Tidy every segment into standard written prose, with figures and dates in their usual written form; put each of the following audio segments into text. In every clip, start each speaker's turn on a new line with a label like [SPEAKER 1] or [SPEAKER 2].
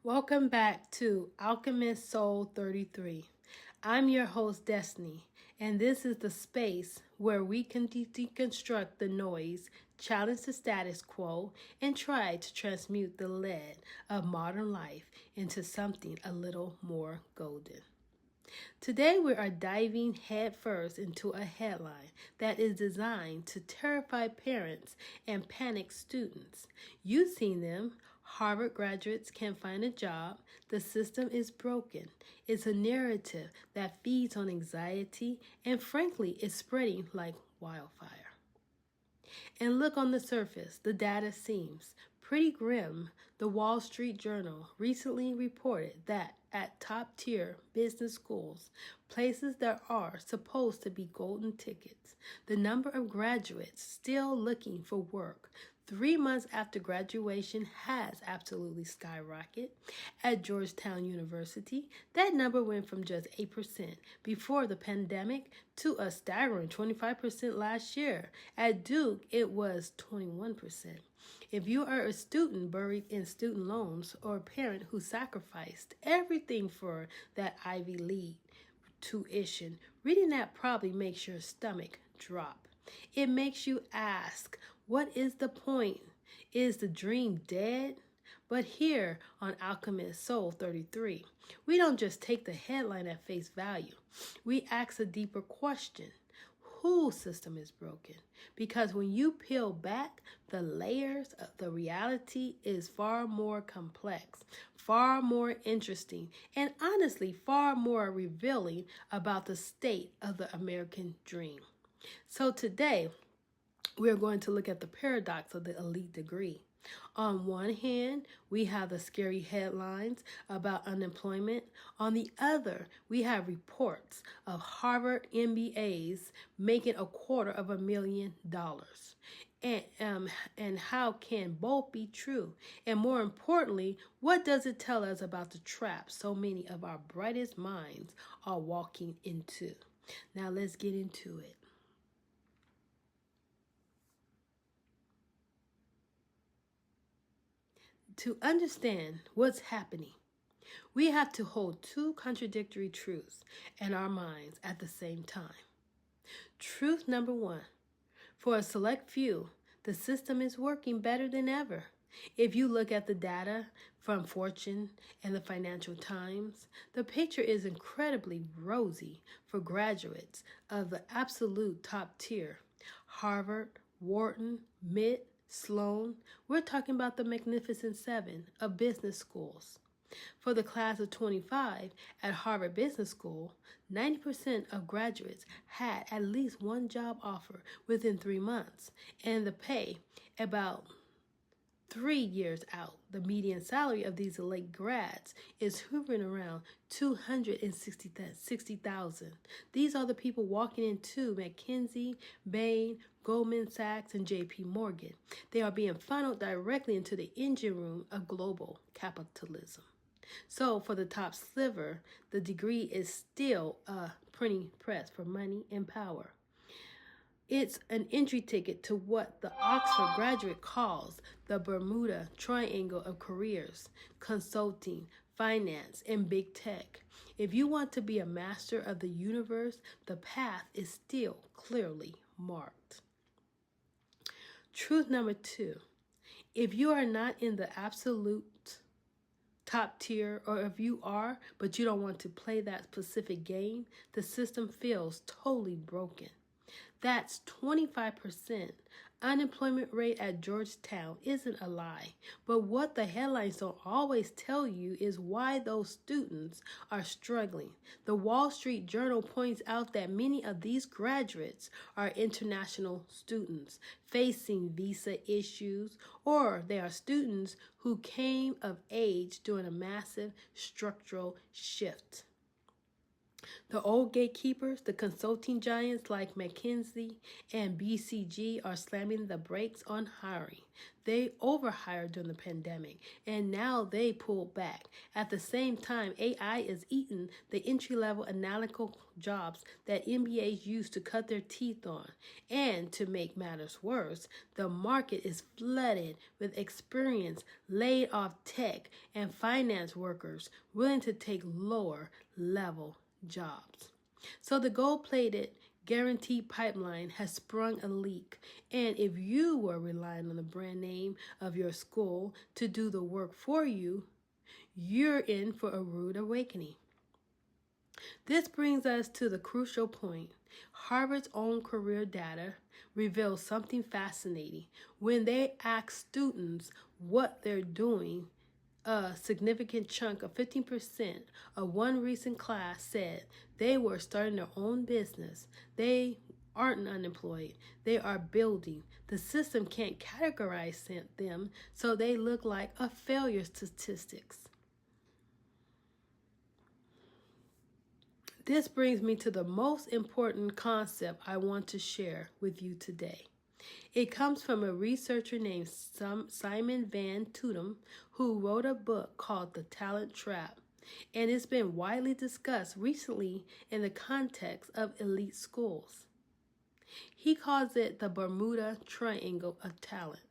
[SPEAKER 1] Welcome back to Alchemist Soul 33. I'm your host, Destiny, and this is the space where we can deconstruct the noise, challenge the status quo, and try to transmute the lead of modern life into something a little more golden. Today we are diving headfirst into a headline that is designed to terrify parents and panic students. You've seen them. Harvard graduates can't find a job. The system is broken. It's a narrative that feeds on anxiety and frankly is spreading like wildfire. And look, on the surface, the data seems pretty grim. The Wall Street Journal recently reported that at top-tier business schools, places that are supposed to be golden tickets, the number of graduates still looking for work 3 months after graduation has absolutely skyrocketed. At Georgetown University, that number went from just 8% before the pandemic to a staggering 25% last year. At Duke, it was 21%. If you are a student buried in student loans or a parent who sacrificed everything for that Ivy League tuition, reading that probably makes your stomach drop. It makes you ask, what is the point? Is the dream dead? But here on Alchemist Soul 33, we don't just take the headline at face value. We ask a deeper question. Whose system is broken? Because when you peel back the layers, of the reality is far more complex, far more interesting, and honestly far more revealing about the state of the American dream. So today, we're going to look at the paradox of the elite degree. On one hand, we have the scary headlines about unemployment. On the other, we have reports of Harvard MBAs making $250,000. And how can both be true? And more importantly, what does it tell us about the trap so many of our brightest minds are walking into? Now let's get into it. To understand what's happening, we have to hold two contradictory truths in our minds at the same time. Truth number one, for a select few, the system is working better than ever. If you look at the data from Fortune and the Financial Times, the picture is incredibly rosy for graduates of the absolute top tier. Harvard, Wharton, MIT, Sloan, we're talking about the Magnificent Seven of business schools. For the class of 25 at Harvard Business School, 90% of graduates had at least one job offer within 3 months, and the pay about 3 years out. The median salary of these elite grads is hovering around $260,000. These are the people walking into McKinsey, Bain, Goldman Sachs, and JP Morgan. They are being funneled directly into the engine room of global capitalism. So for the top sliver, the degree is still a printing press for money and power. It's an entry ticket to what the Oxford graduate calls the Bermuda Triangle of careers: consulting, finance, and big tech. If you want to be a master of the universe, the path is still clearly marked. Truth number two, if you are not in the absolute top tier, or if you are, but you don't want to play that specific game, the system feels totally broken. That's 25%. Unemployment rate at Georgetown isn't a lie, but what the headlines don't always tell you is why those students are struggling. The Wall Street Journal points out that many of these graduates are international students facing visa issues, or they are students who came of age during a massive structural shift. The old gatekeepers, the consulting giants like McKinsey and BCG, are slamming the brakes on hiring. They overhired during the pandemic, and now they pulled back. At the same time, AI is eating the entry-level analytical jobs that MBAs used to cut their teeth on. And to make matters worse, the market is flooded with experienced, laid-off tech and finance workers willing to take lower-level jobs. So the gold-plated guaranteed pipeline has sprung a leak, and if you were relying on the brand name of your school to do the work for you, you're in for a rude awakening. This brings us to the crucial point. Harvard's own career data reveals something fascinating. When they ask students what they're doing, a significant chunk of 15% of one recent class said they were starting their own business. They aren't unemployed. They are building. The system can't categorize them, so they look like a failure statistics. This brings me to the most important concept I want to share with you today. It comes from a researcher named Simon Van Tutem, who wrote a book called The Talent Trap, and it's been widely discussed recently in the context of elite schools. He calls it the Bermuda Triangle of talent.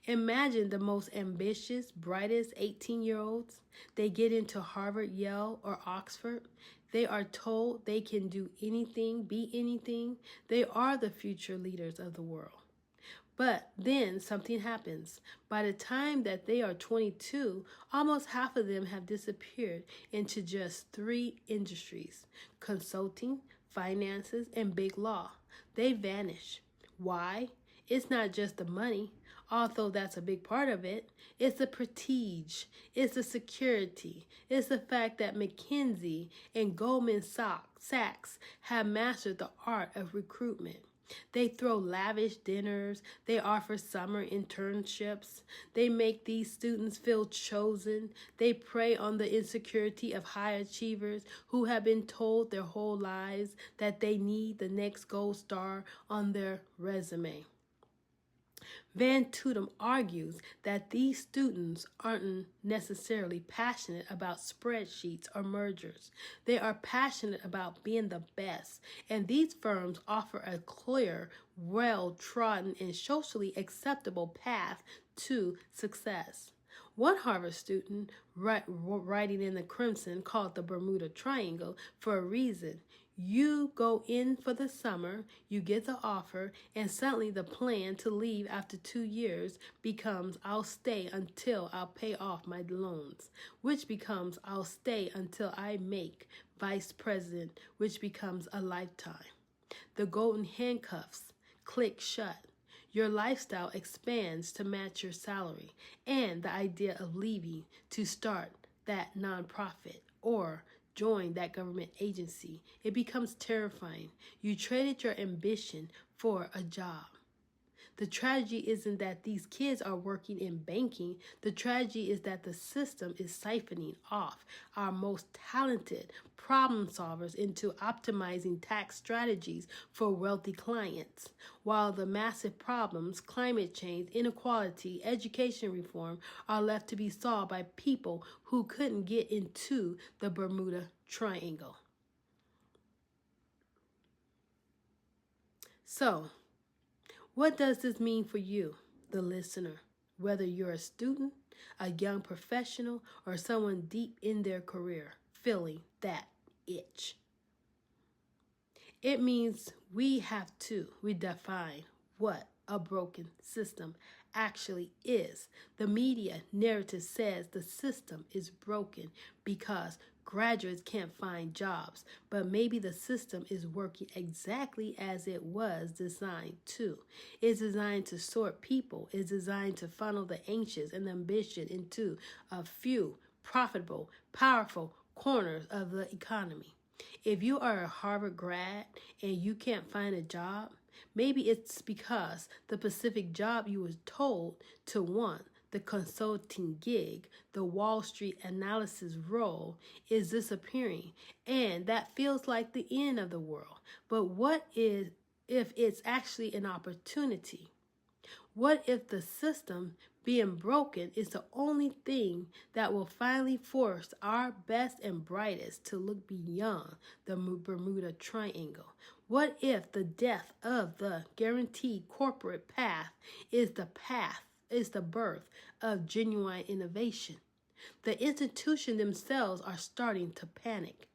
[SPEAKER 1] Imagine the most ambitious, brightest 18-year-olds. They get into Harvard, Yale, or Oxford. They are told they can do anything, be anything. They are the future leaders of the world. But then something happens. By the time that they are 22, almost half of them have disappeared into just 3 industries: consulting, finances, and big law. They vanish. Why? It's not just the money, although that's a big part of it. It's the prestige. It's the security. It's the fact that McKinsey and Goldman Sachs have mastered the art of recruitment. They throw lavish dinners. They offer summer internships. They make these students feel chosen. They prey on the insecurity of high achievers who have been told their whole lives that they need the next gold star on their resume. Van Tutem argues that these students aren't necessarily passionate about spreadsheets or mergers. They are passionate about being the best, and these firms offer a clear, well-trodden, and socially acceptable path to success. One Harvard student, writing in the Crimson, called the Bermuda Triangle for a reason. You go in for the summer, you get the offer, and suddenly the plan to leave after 2 years becomes I'll stay until I'll pay off my loans, which becomes I'll stay until I make vice president, which becomes a lifetime. The golden handcuffs click shut. Your lifestyle expands to match your salary and the idea of leaving to start that nonprofit or join that government agency. It becomes terrifying. You traded your ambition for a job. The tragedy isn't that these kids are working in banking. The tragedy is that the system is siphoning off our most talented problem solvers into optimizing tax strategies for wealthy clients, while the massive problems, climate change, inequality, education reform, are left to be solved by people who couldn't get into the Bermuda Triangle. So, what does this mean for you, the listener? Whether you're a student, a young professional, or someone deep in their career, feeling that itch. It means we have to redefine what a broken system actually is. The media narrative says the system is broken because graduates can't find jobs, but maybe the system is working exactly as it was designed to. It's designed to sort people. It's designed to funnel the anxious and the ambitious into a few profitable, powerful corners of the economy. If you are a Harvard grad and you can't find a job, maybe it's because the specific job you were told to want, the consulting gig, the Wall Street analysis role is disappearing, and that feels like the end of the world. But what is if it's actually an opportunity? What if the system being broken is the only thing that will finally force our best and brightest to look beyond the Bermuda Triangle? What if the death of the guaranteed corporate path is the birth of genuine innovation? The institutions themselves are starting to panic.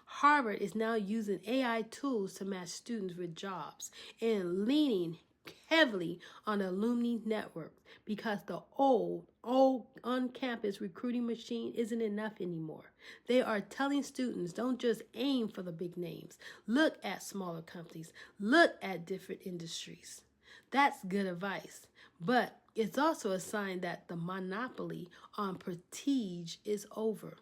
[SPEAKER 1] Harvard is now using AI tools to match students with jobs and leaning heavily on alumni network because the old on-campus recruiting machine isn't enough anymore. They are telling students, don't just aim for the big names. Look at smaller companies. Look at different industries. That's good advice, but it's also a sign that the monopoly on prestige is over.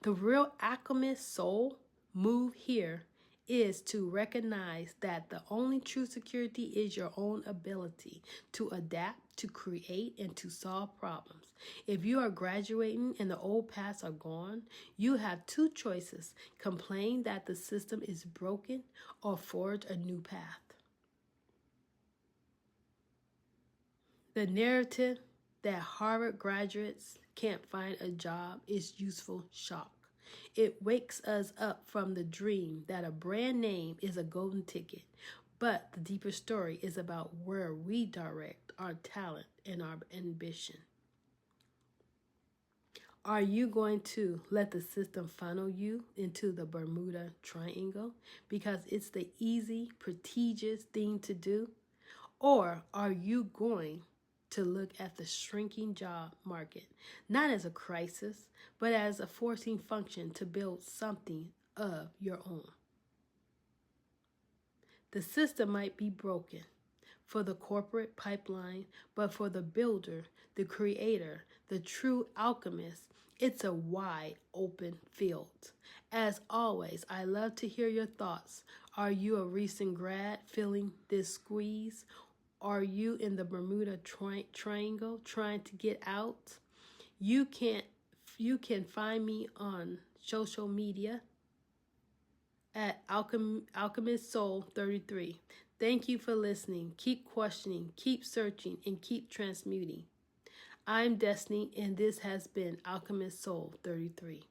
[SPEAKER 1] The real alchemist soul move here is to recognize that the only true security is your own ability to adapt, to create, and to solve problems. If you are graduating and the old paths are gone, you have two choices: complain that the system is broken or forge a new path. The narrative that Harvard graduates can't find a job is useful shock. It wakes us up from the dream that a brand name is a golden ticket. But the deeper story is about where we direct our talent and our ambition. Are you going to let the system funnel you into the Bermuda Triangle because it's the easy, prestigious thing to do? Or are you going to look at the shrinking job market, not as a crisis, but as a forcing function to build something of your own? The system might be broken for the corporate pipeline, but for the builder, the creator, the true alchemist, it's a wide open field. As always, I love to hear your thoughts. Are you a recent grad feeling this squeeze? Are you in the Bermuda Triangle trying to get out? You can find me on social media at Alchemist Soul 33. Thank you for listening. Keep questioning, keep searching, and keep transmuting. I'm Destiny, and this has been Alchemist Soul 33.